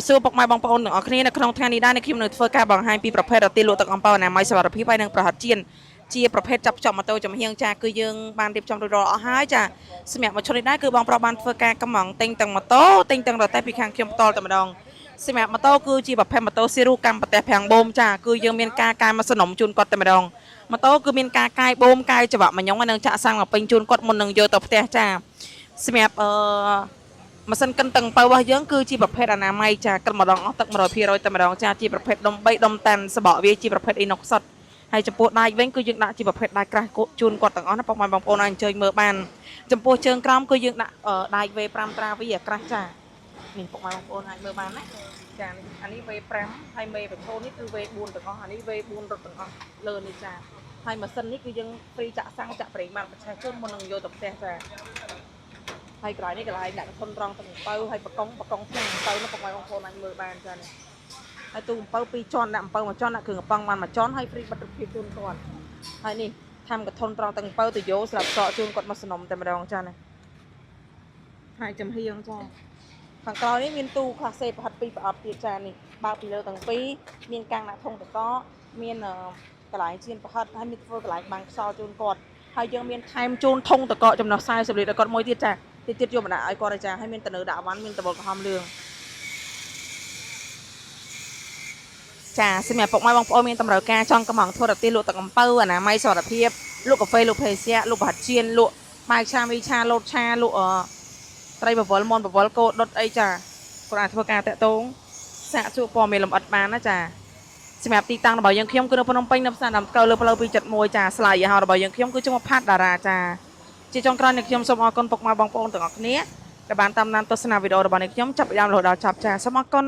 សួរពុកម៉ែបងប្អូនទាំងអស់គ្នានៅក្នុងថ្ងៃនេះដែរខ្ញុំនឹងធ្វើការបង្ហាញពីប្រភេទរ៉ាទីលក់ទឹកអំពៅអនាម័យសុវត្ថិភាពហើយនិងប្រហិតចៀនជាប្រភេទចាប់ខ្ចប់ម៉ូតូចំហៀងចាគឺយើងបានរៀបចំរួចរាល់អស់ហើយចាសម្រាប់មួយឈុតនេះដែរគឺបងប្រុសបានធ្វើការកំងទិញទាំងម៉ូតូទិញទាំងរទេះពីខាងខ្ញុំផ្ទាល់តែម្ដងសម្រាប់ម៉ូតូគឺជាប្រភេទម៉ូតូស៊ីរូកម្មប្រទេសប្រាំងបូមចាគឺយើងមានការកែម៉ាស៊ីនជូនគាត់តែម្ដងម៉ូតូគឺមានការកែបូមកែច្រវាក់មញងហើយនឹងចាក់សាំងមកពេញជូនគាត់មុននឹងយកទៅផ្ទះចាសម្រាប់ម៉ាស៊ីនកិនតឹងបើរបស់យើងគឺជាប្រភេទអនាម័យចាកិនម្ដងអស់ទឹក 100% តែម្ដងចាជាប្រភេទដុំ3ដុំតាន់សបកវាជាប្រភេទអ៊ីណុកសុតហើយចំពោះដៃវិញគឺយើងដាក់ជាប្រភេទដៃក្រាស់ជូនគាត់ទាំងអស់ណាបងប្អូនអាចអញ្ជើញមើលបានចំពោះជើងក្រោមគឺយើងដាក់ដៃ V5 ត្រាវីអាក្រាស់ចានេះបងប្អូនអាចមើលបានណាចាអានេះ V5 ហើយមេបន្ធូននេះគឺ V4 ទាំងអស់អានេះ V4 រត់ទាំងអស់លើនេះចាហើយម៉ាស៊ីននេះគឺយើងហ្វ្រីចាក់សាំងចាក់ប្រេងបានបច្ឆេះជូនមុននឹងយកទៅផ្ទះចាហើយក្រោយនេះកន្លែងដាក់ធុនត្រង់ទឹកអំពៅហើយបកុងផ្ទាំងអំពៅនោះបងប្អូនអាចមើលបានចានេះហើយទូអំពៅ2ជាន់ដាក់អំពៅ1ជាន់ដាក់គ្រឿងកំប៉ុងបាន1ជាន់ហើយហ្វ្រីបិទរូបភាពជូនគាត់ហើយនេះថាមកធុនត្រង់ទឹកអំពៅទៅយកស្រាប់សក់ជូនគាត់មកសំណុំតែម្ដងចានេះហើយចំហៀងចាខាងក្រោយនេះមានទូខ្លះសេប្រហិត2ប្រអប់ទៀតចានេះបើកពីលើទាំងពីរមានកាំងដាក់ធុងតកមានកន្លែងជៀនប្រហិតហើយមានធ្វើកន្លែងបាំងខ្សោជូនគាត់ហើយយើងមានថែមជូនធុងតកចំណុះ40លីត្រឲ្យគាត់មួយទៀតចាទៀតយកមកដាក់ឲ្យគាត់ចាហើយមានតនៅដាក់វ៉ាន់មានតបុលក្រហមលឿងចាសម្រាប់ពុកម៉ែបងប្អូនមានតម្រូវការចង់កំងធ្វើរ៉ាទីលក់ទឹកអំពៅអនាម័យសុវត្ថិភាពលក់កាហ្វេលក់ភេសជ្ជៈលក់ប្រហិតចៀនលក់បាយឆាមីឆាលោតឆាលក់ត្រីបវលមន់បវលគោដុតអីចាគាត់អាចធ្វើការតាក់ទងសាកសួរព័ត៌មានលម្អិតបានណាចាសម្រាប់ទីតាំងរបស់យើងខ្ញុំគឺនៅភ្នំពេញនៅផ្សារដំកៅលើផ្លូវ271ចាស្លាយយីហោរបស់យើងខ្ញុំគឺឈ្មោះផាត់តារាចាជាចុងក្រោយនេះខ្ញុំសូមអរគុណពុកម៉ែបងប្អូនទាំងអស់គ្នាដែលបានតាមដានទស្សនាវីដេអូរបស់នេះខ្ញុំចាប់ពីដើមរហូតដល់ចប់ចាសូមអរគុណ